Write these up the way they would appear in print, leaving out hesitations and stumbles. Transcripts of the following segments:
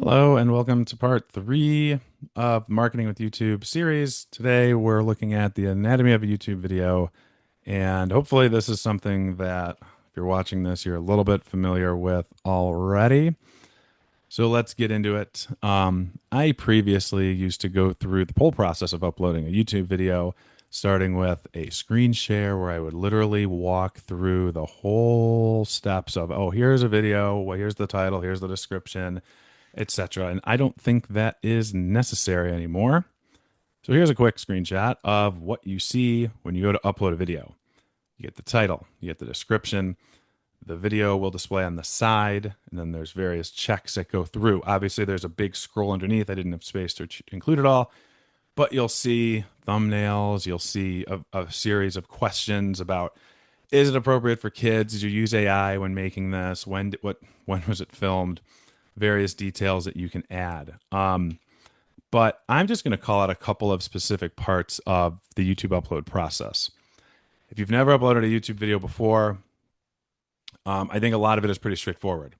Hello and welcome to part three of Marketing with YouTube series. Today we're looking at the anatomy of a YouTube video, and hopefully this is something that if you're watching this, you're a little bit familiar with already. So let's get into it. I previously used to go through the whole process of uploading a YouTube video, starting with a screen share where I would literally walk through the whole steps of, oh, here's a video, well, here's the title, here's the description, etc. And I don't think that is necessary anymore. So here's a quick screenshot of what you see when you go to upload a video. You get the title, you get the description, the video will display on the side, and then there's various checks that go through. Obviously, there's a big scroll underneath. I didn't have space to include it all, but you'll see thumbnails, you'll see a series of questions about, is it appropriate for kids? Did you use AI when making this? When was it filmed? Various details that you can add. But I'm just going to call out a couple of specific parts of the YouTube upload process. If you've never uploaded a YouTube video before, I think a lot of it is pretty straightforward.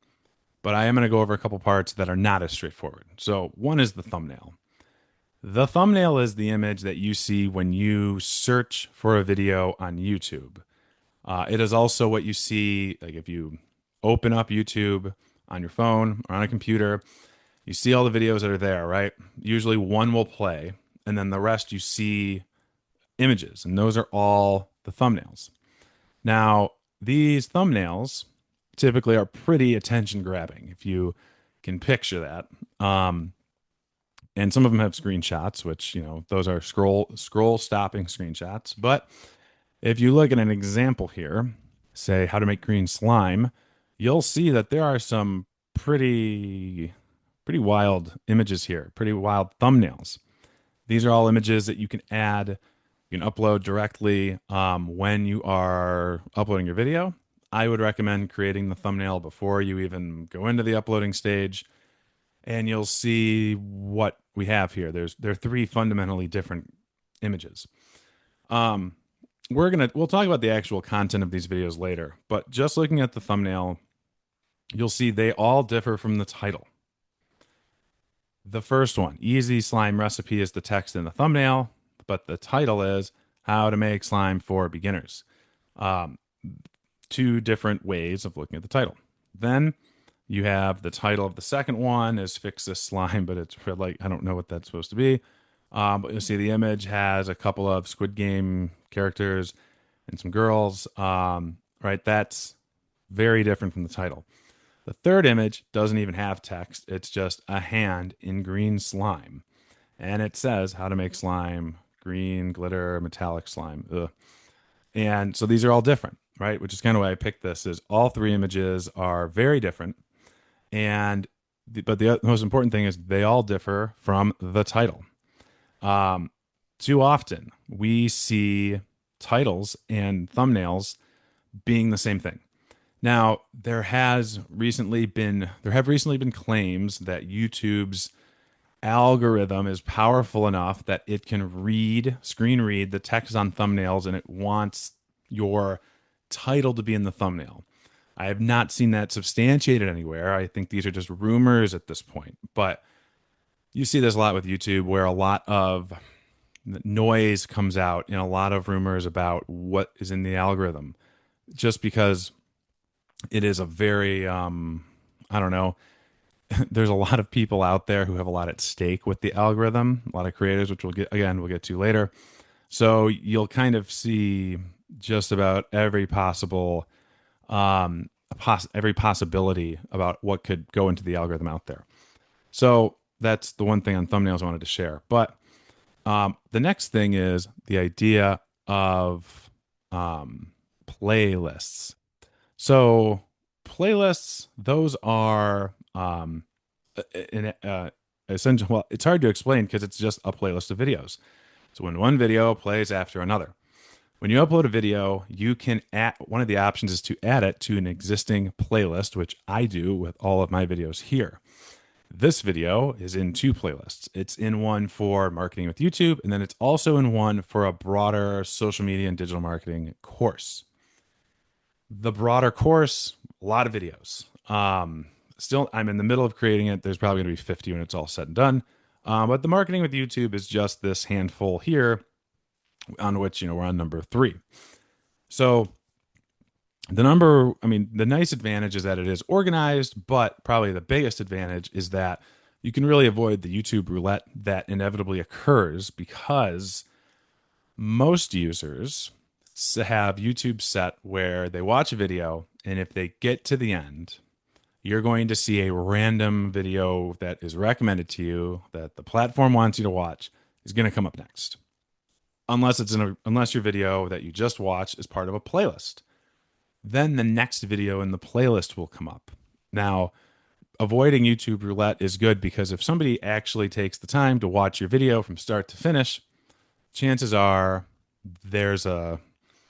But I am going to go over a couple parts that are not as straightforward. So one is the thumbnail. The thumbnail is the image that you see when you search for a video on YouTube. It is also what you see, like if you open up YouTube on your phone or on a computer, you see all the videos that are there, right? Usually one will play, and then the rest you see images, and those are all the thumbnails. Now, these thumbnails typically are pretty attention grabbing, if you can picture that. And some of them have screenshots, which, those are scroll stopping screenshots. But if you look at an example here, say how to make green slime, you'll see that there are some pretty wild images here, pretty wild thumbnails. These are all images that you can add, you can upload directly when you are uploading your video. I would recommend creating the thumbnail before you even go into the uploading stage, and you'll see what we have here. There are three fundamentally different images. We'll talk about the actual content of these videos later, but just looking at the thumbnail, you'll see they all differ from the title. The first one, easy slime recipe, is the text in the thumbnail, but the title is how to make slime for beginners. Two different ways of looking at the title. Then you have the title of the second one is fix this slime, but it's like, I don't know what that's supposed to be. But you'll see the image has a couple of Squid Game characters and some girls. Right, that's very different from the title. The third image doesn't even have text. It's just a hand in green slime. And it says how to make slime, green, glitter, metallic slime. Ugh. And so these are all different, right? Which is kind of why I picked this, is all three images are very different. But the most important thing is they all differ from the title. Too often we see titles and thumbnails being the same thing. Now, there have recently been claims that YouTube's algorithm is powerful enough that it can screen read the text on thumbnails, and it wants your title to be in the thumbnail. I have not seen that substantiated anywhere. I think these are just rumors at this point. But you see this a lot with YouTube, where a lot of noise comes out and a lot of rumors about what is in the algorithm, just because it is a very, I don't know, there's a lot of people out there who have a lot at stake with the algorithm, a lot of creators, which we'll get to later. So you'll kind of see just about every possible, every possibility about what could go into the algorithm out there. So that's the one thing on thumbnails I wanted to share. But the next thing is the idea of playlists. So playlists, those are essential. Well, it's hard to explain because it's just a playlist of videos. So when one video plays after another, when you upload a video, you can add, one of the options is to add it to an existing playlist, which I do with all of my videos here. This video is in two playlists. It's in one for marketing with YouTube, and then it's also in one for a broader social media and digital marketing course. The broader course, a lot of videos. Still, I'm in the middle of creating it. There's probably going to be 50 when it's all said and done. But the marketing with YouTube is just this handful here, on which we're on number 3. So the nice advantage is that it is organized, but probably the biggest advantage is that you can really avoid the YouTube roulette that inevitably occurs because most users have YouTube set where they watch a video, and if they get to the end, you're going to see a random video that is recommended to you that the platform wants you to watch is going to come up next. Unless your video that you just watched is part of a playlist. Then the next video in the playlist will come up. Now, avoiding YouTube roulette is good because if somebody actually takes the time to watch your video from start to finish, chances are there's a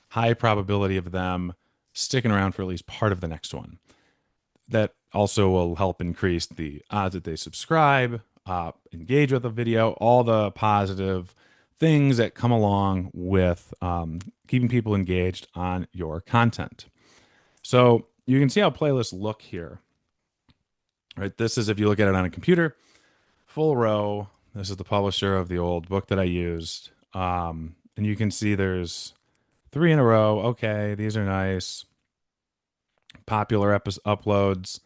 high probability of them sticking around for at least part of the next one. That also will help increase the odds that they subscribe, engage with the video, all the positive things that come along with keeping people engaged on your content. So you can see how playlists look here. Right, this is if you look at it on a computer, full row. This is the publisher of the old book that I used. And you can see there's 3 in a row. Okay, these are nice. Popular uploads.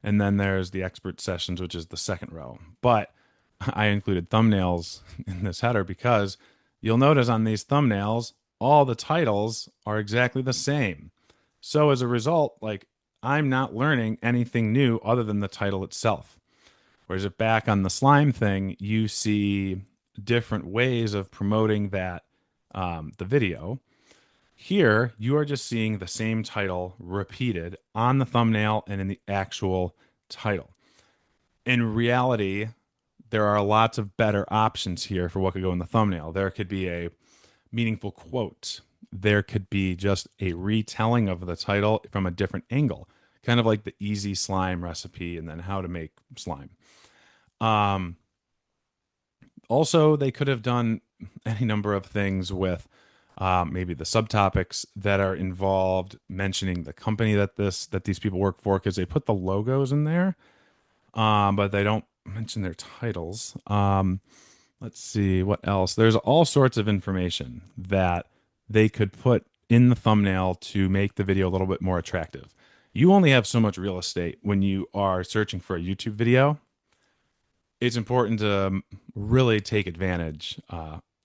And then there's the expert sessions, which is the second row. But I included thumbnails in this header because you'll notice on these thumbnails, all the titles are exactly the same. So as a result, I'm not learning anything new other than the title itself. Whereas if back on the slime thing, you see different ways of promoting that the video. Here, you are just seeing the same title repeated on the thumbnail and in the actual title. In reality, there are lots of better options here for what could go in the thumbnail. There could be a meaningful quote. There could be just a retelling of the title from a different angle, kind of like the easy slime recipe and then how to make slime. Also, they could have done any number of things with maybe the subtopics that are involved, mentioning the company that these people work for, because they put the logos in there, but they don't mention their titles. Let's see what else. There's all sorts of information that they could put in the thumbnail to make the video a little bit more attractive. You only have so much real estate when you are searching for a YouTube video. It's important to really take advantage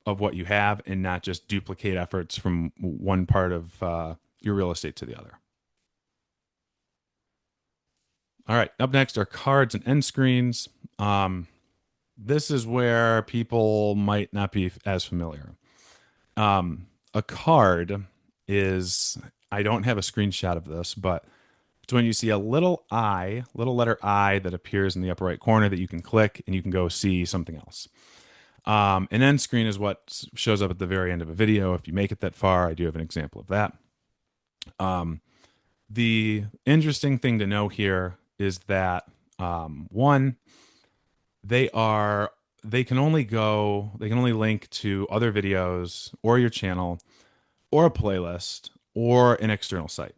of what you have and not just duplicate efforts from one part of your real estate to the other. All right, up next are cards and end screens. This is where people might not be as familiar. A card is, I don't have a screenshot of this, but it's when you see a little letter I that appears in the upper right corner that you can click and you can go see something else. An end screen is what shows up at the very end of a video. If you make it that far, I do have an example of that. The interesting thing to know here is that one, they can only link to other videos or your channel or a playlist or an external site.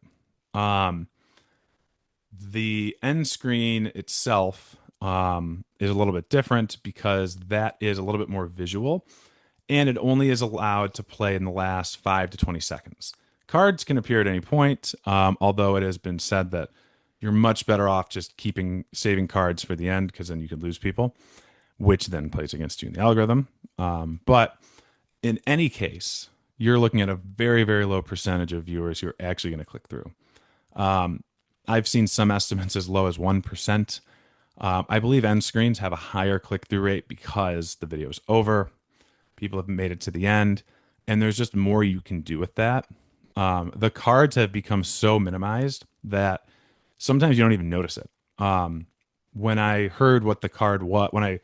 The end screen itself is a little bit different because that is a little bit more visual, and it only is allowed to play in the last 5 to 20 seconds. Cards can appear at any point, although it has been said that you're much better off just saving cards for the end, because then you could lose people, which then plays against you in the algorithm. But in any case, you're looking at a very, very low percentage of viewers who are actually going to click through. I've seen some estimates as low as 1%. I believe end screens have a higher click-through rate because the video is over, people have made it to the end, and there's just more you can do with that. The cards have become so minimized that sometimes you don't even notice it. When I heard what the card was, when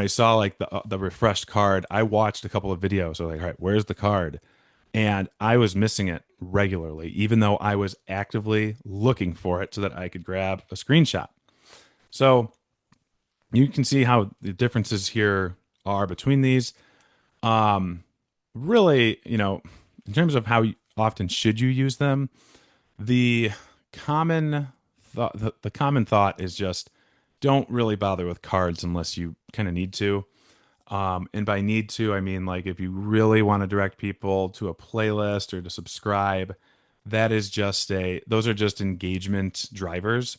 I saw like the refreshed card, I watched a couple of videos. So like, all right, where's the card? And I was missing it regularly, even though I was actively looking for it so that I could grab a screenshot. So you can see how the differences here are between these. Really, in terms of how often should you use them, the common the common thought is just don't really bother with cards unless you kind of need to. And by need to, I mean like if you really want to direct people to a playlist or to subscribe, that is just those are just engagement drivers.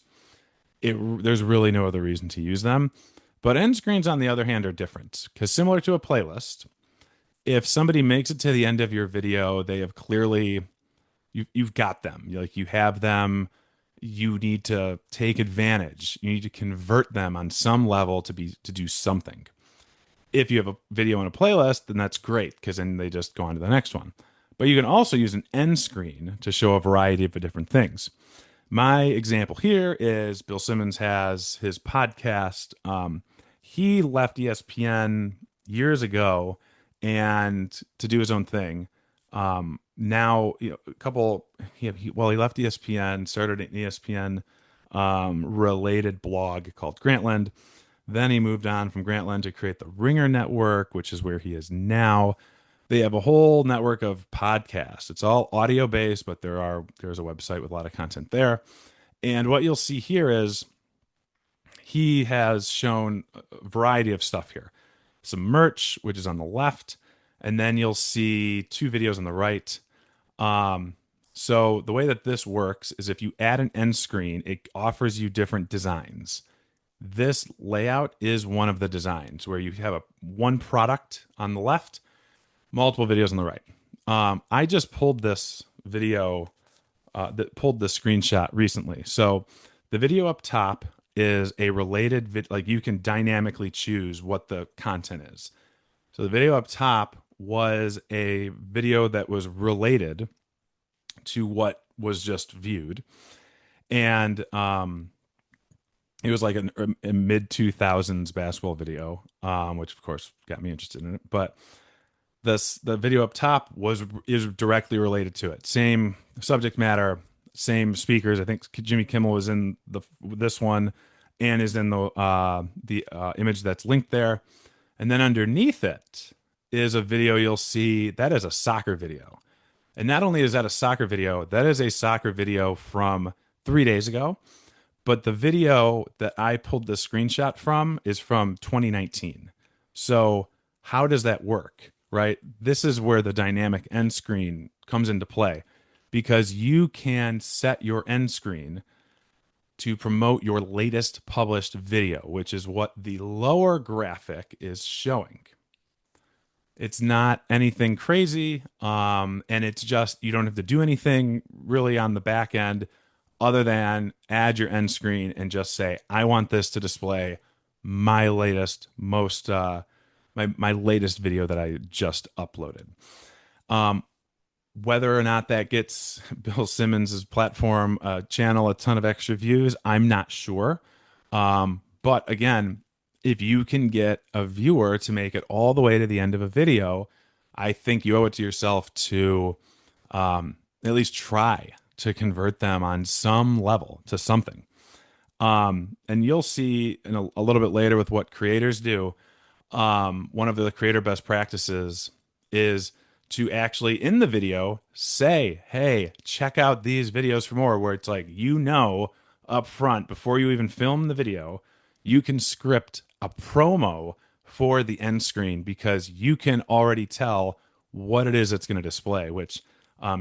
There's really no other reason to use them. But end screens, on the other hand, are different because similar to a playlist, if somebody makes it to the end of your video, they have clearly you've got them. Like you have them. You need to take advantage. You need to convert them on some level to do something. If you have a video in a playlist, then that's great because then they just go on to the next one. But you can also use an end screen to show a variety of different things. My example here is Bill Simmons has his podcast. He left ESPN years ago and to do his own thing. Now, a couple, well, he left ESPN, started an ESPN related blog called Grantland. Then he moved on from Grantland to create the Ringer Network, which is where he is now. They have a whole network of podcasts. It's all audio based, but there's a website with a lot of content there. And what you'll see here is he has shown a variety of stuff here. Some merch, which is on the left, and then you'll see two videos on the right. So the way that this works is if you add an end screen, it offers you different designs. This layout is one of the designs where you have one product on the left, multiple videos on the right. I just pulled this video, pulled the screenshot recently. So the video up top is a related like you can dynamically choose what the content is. So the video up top was a video that was related to what was just viewed. And it was like a mid 2000s basketball video, which of course got me interested in it. But the video up top is directly related to it. Same subject matter, same speakers. I think Jimmy Kimmel was in this one, and is in the image that's linked there. And then underneath it is a video you'll see that is a soccer video. And not only is that a soccer video, that is a soccer video from 3 days ago. But the video that I pulled the screenshot from is from 2019. So how does that work, right? This is where the dynamic end screen comes into play because you can set your end screen to promote your latest published video, which is what the lower graphic is showing. It's not anything crazy, and it's just you don't have to do anything really on the back end other than add your end screen and just say, I want this to display my latest, my latest video that I just uploaded. Whether or not that gets Bill Simmons' platform channel a ton of extra views, I'm not sure. But again, if you can get a viewer to make it all the way to the end of a video, I think you owe it to yourself to at least try to convert them on some level to something. And you'll see in a little bit later with what creators do. One of the creator best practices is to actually in the video say, hey, check out these videos for more, where it's like, up front before you even film the video, you can script a promo for the end screen because you can already tell what it is it's going to display, which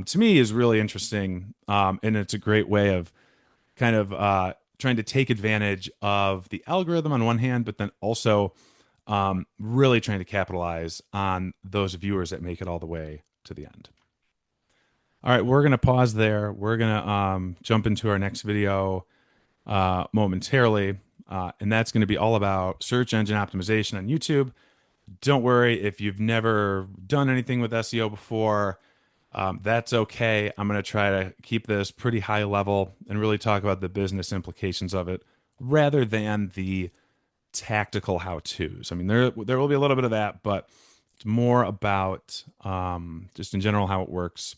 to me is really interesting. And it's a great way of kind of trying to take advantage of the algorithm on one hand, but then also really trying to capitalize on those viewers that make it all the way to the end. All right, we're going to pause there. We're going to jump into our next video momentarily, and that's going to be all about search engine optimization on YouTube. Don't worry if you've never done anything with SEO before. That's okay. I'm going to try to keep this pretty high level and really talk about the business implications of it rather than the tactical how-tos. I mean, there will be a little bit of that, but it's more about just in general how it works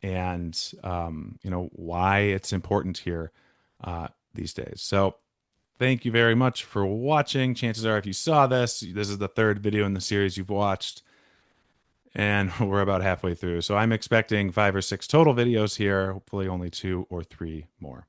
and why it's important here these days. So thank you very much for watching. Chances are if you saw this is the third video in the series you've watched, and we're about halfway through. So I'm expecting 5 or 6 total videos here, hopefully only 2 or 3 more.